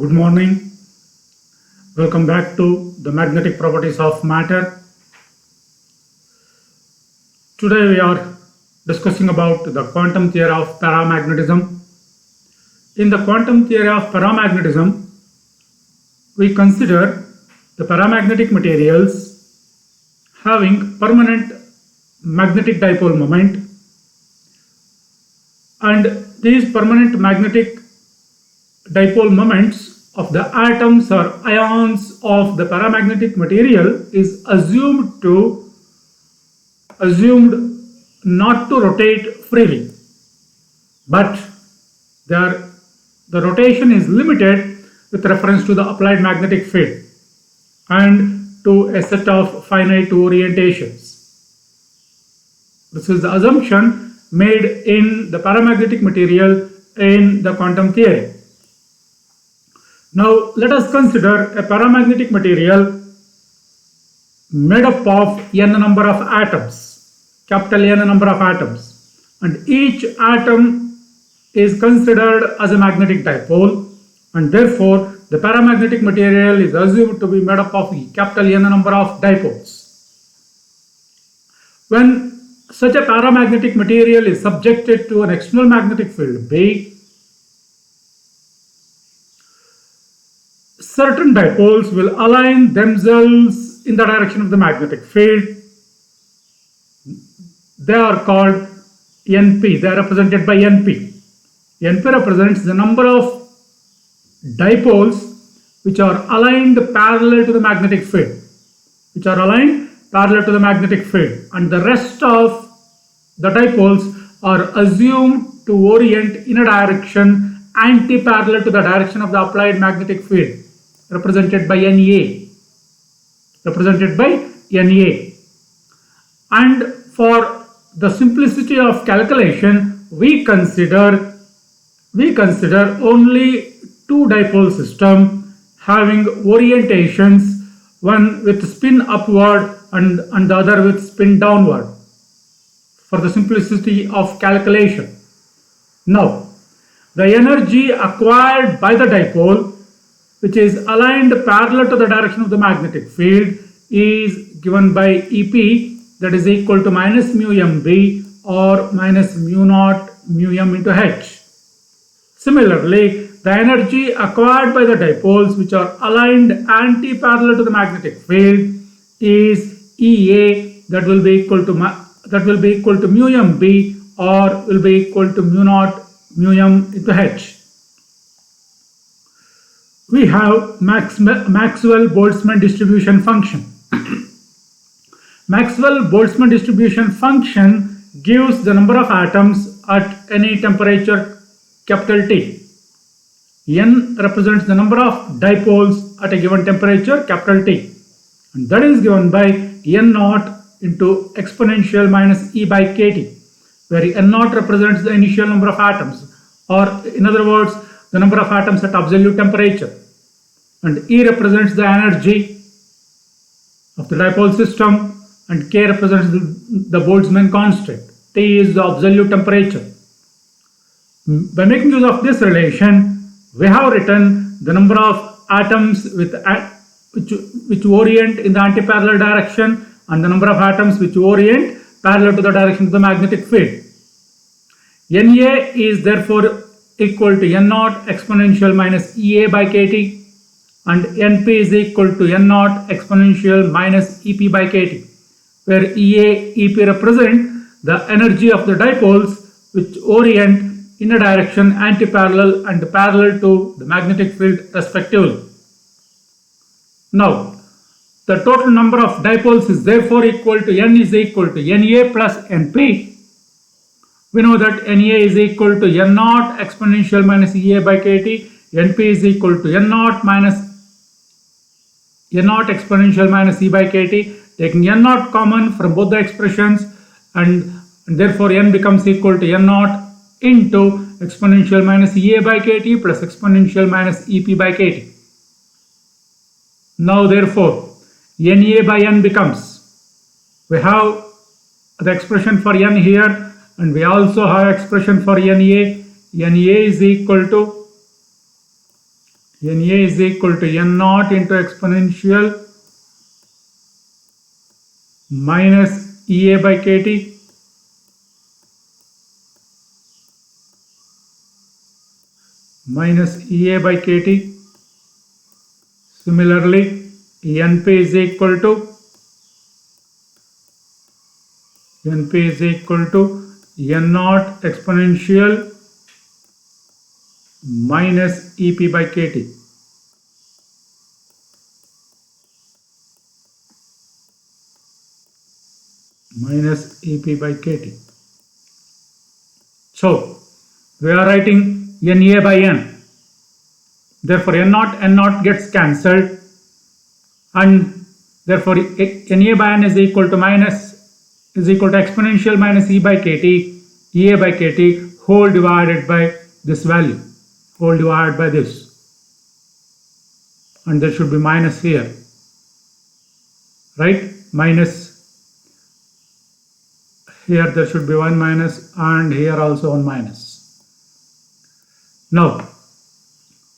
Good morning. Welcome back to the magnetic properties of matter. Today we are discussing about the quantum theory of paramagnetism. In the quantum theory of paramagnetism, we consider the paramagnetic materials having permanent magnetic dipole moment, and these permanent magnetic dipole moments of the atoms or ions of the paramagnetic material is assumed not to rotate freely, but the rotation is limited with reference to the applied magnetic field and to a set of finite orientations. This is the assumption made in the paramagnetic material in the quantum theory. Now let us consider a paramagnetic material made up of n number of atoms, capital N number of atoms, and each atom is considered as a magnetic dipole, and therefore the paramagnetic material is assumed to be made up of capital N number of dipoles. When such a paramagnetic material is subjected to an external magnetic field B, certain dipoles will align themselves in the direction of the magnetic field. They are called NP. They are represented by NP. NP represents the number of dipoles which are aligned parallel to the magnetic field. And the rest of the dipoles are assumed to orient in a direction anti-parallel to the direction of the applied magnetic field, represented by Na. And for the simplicity of calculation, we consider only two dipole system having orientations, one with spin upward and the other with spin downward, for the simplicity of calculation. Now, the energy acquired by the dipole, which is aligned parallel to the direction of the magnetic field, is given by EP, that is equal to minus mu mb or minus mu naught mu m into h. Similarly, the energy acquired by the dipoles which are aligned anti-parallel to the magnetic field is EA, that will be equal to mu mb or will be equal to mu naught mu m into h. We have Maxwell-Boltzmann distribution function. Maxwell-Boltzmann distribution function gives the number of atoms at any temperature capital T. N represents the number of dipoles at a given temperature capital T, and that is given by N naught into exponential minus E by kT, where N naught represents the initial number of atoms, or in other words, the number of atoms at absolute temperature, and E represents the energy of the dipole system, and K represents the Boltzmann constant. T is the absolute temperature. By making use of this relation, we have written the number of atoms which orient in the anti-parallel direction and the number of atoms which orient parallel to the direction of the magnetic field. Na is therefore equal to N naught exponential minus EA by kT, and Np is equal to N naught exponential minus EP by kT, where EA, EP represent the energy of the dipoles which orient in a direction anti-parallel and parallel to the magnetic field respectively. Now, the total number of dipoles is therefore equal to N is equal to Na plus Np. We know that Na is equal to N naught exponential minus EA by kT. Np is equal to N naught exponential minus E by kT. Taking N naught common from both the expressions, and therefore N becomes equal to N naught into exponential minus EA by kT plus exponential minus EP by kT. Now therefore, Na by N becomes, we have the expression for N here, and we also have expression for Na. Na is equal to Na is equal to n naught into exponential minus Ea by kT minus Ea by kT. Similarly, Np is equal to n naught exponential minus Ep by kT. Minus Ep by kT. So, we are writing Na by n. Therefore, n naught gets cancelled, and therefore Na by n is equal to exponential minus E by kT, Ea by kT whole divided by this value, whole divided by this, and there should be minus here, right? Minus here, there should be one minus, and here also one minus. Now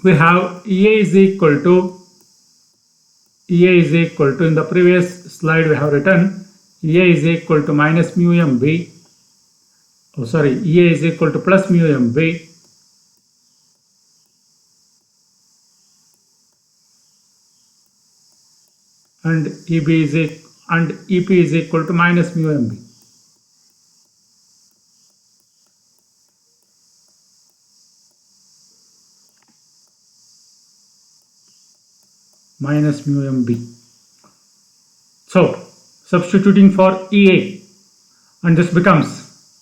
we have Ea is equal to in the previous slide we have written Ea is equal to minus mu mb, Ea is equal to plus mu mb and Ep is equal to minus mu mb. Minus mu mb. So, substituting for Ea, and this becomes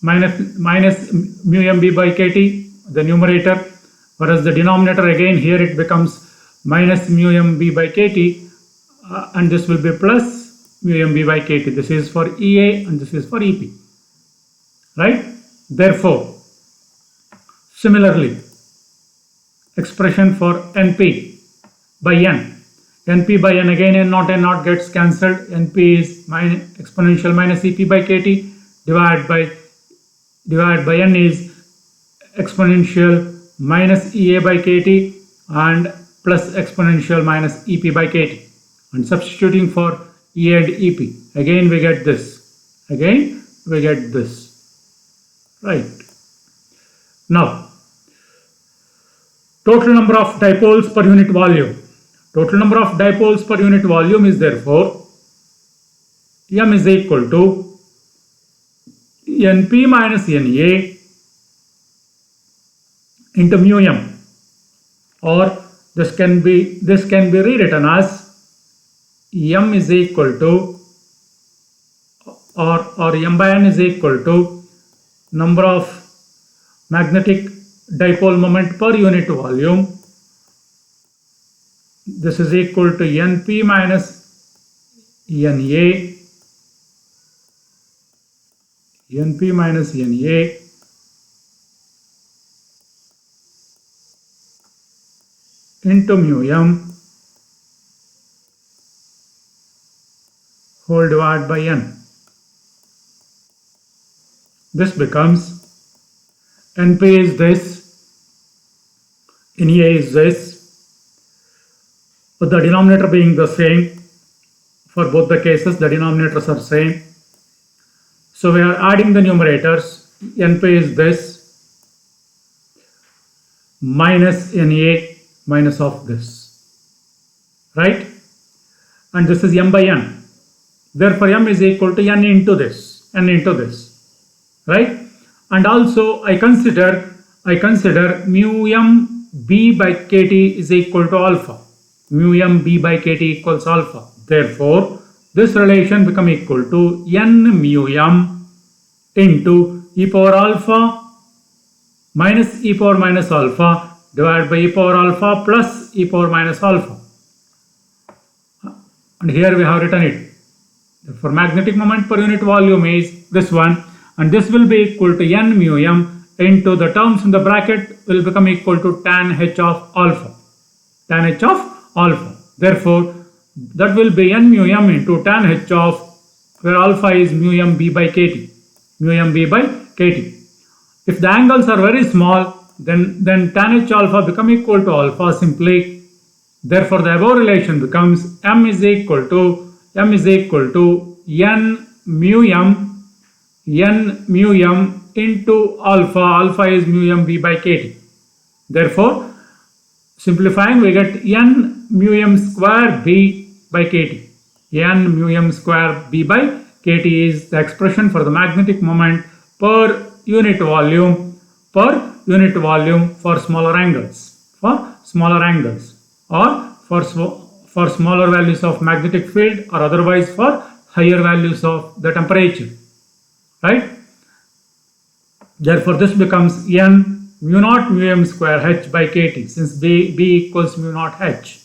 minus mu mb by kT, the numerator, whereas the denominator again here it becomes minus mu mb by kT, and this will be plus mu mb by kT. This is for Ea and this is for Ep, right? Therefore, similarly, expression for Np by n. Np by n, again n naught gets cancelled. Np is exponential minus Ep by kT divided by n is exponential minus Ea by kT and plus exponential minus Ep by kT. And substituting for Ea and Ep, again we get this. Right. Now, total number of dipoles per unit volume. Total number of dipoles per unit volume is therefore M is equal to Np minus Na into mu m, or this can be rewritten as M is equal to or M by n is equal to number of magnetic dipole moment per unit volume. This is equal to Np minus Na into mu m whole divided by n. This becomes Np is this, Na is this, but the denominator being the same for both the cases, the denominators are same. So we are adding the numerators. Np is this minus Na minus of this, right? And this is m by n. Therefore, m is equal to n into this, right? And also I consider mu m b by kt is equal to alpha. Mu m b by kt equals alpha. Therefore, this relation become equal to n mu m into e power alpha minus e power minus alpha divided by e power alpha plus e power minus alpha. And here we have written it. Therefore, magnetic moment per unit volume is this one, and this will be equal to n mu m into the terms in the bracket will become equal to tan h of alpha. Therefore, that will be n mu m into tan h of, where alpha is mu m b by kt. If the angles are very small, then tan h alpha become equal to alpha simply Therefore, the above relation becomes m is equal to n mu m into alpha. Alpha is mu m v by kt. Therefore, simplifying, we get n mu m square b by kt. N mu m square b by kt is the expression for the magnetic moment per unit volume for smaller angles, or for smaller values of magnetic field, or otherwise for higher values of the temperature, right? Therefore, this becomes n mu naught mu m square h by kt, since b equals mu naught h,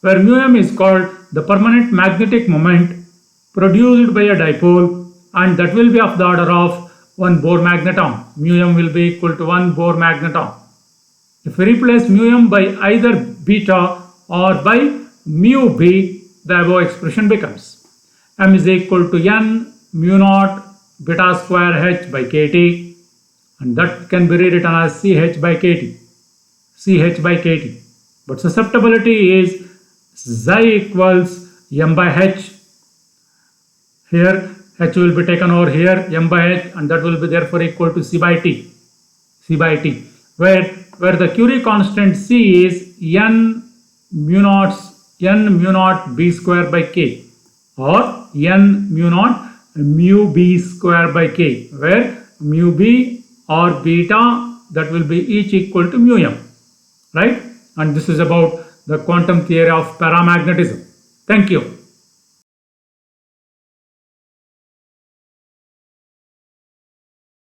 where mu m is called the permanent magnetic moment produced by a dipole, and that will be of the order of 1 Bohr magneton. Mu m will be equal to 1 Bohr magneton. If we replace mu m by either beta or by mu b, the above expression becomes m is equal to n mu naught beta square h by kt, and that can be rewritten as ch by kt. But susceptibility is xi equals m by h. Here h will be taken over here, m by h, and that will be therefore equal to c by t, where the Curie constant c is n mu naught b square by k, or n mu naught mu b square by k, where mu b or beta, that will be each equal to mu m, right? And this is about the quantum theory of paramagnetism. Thank you.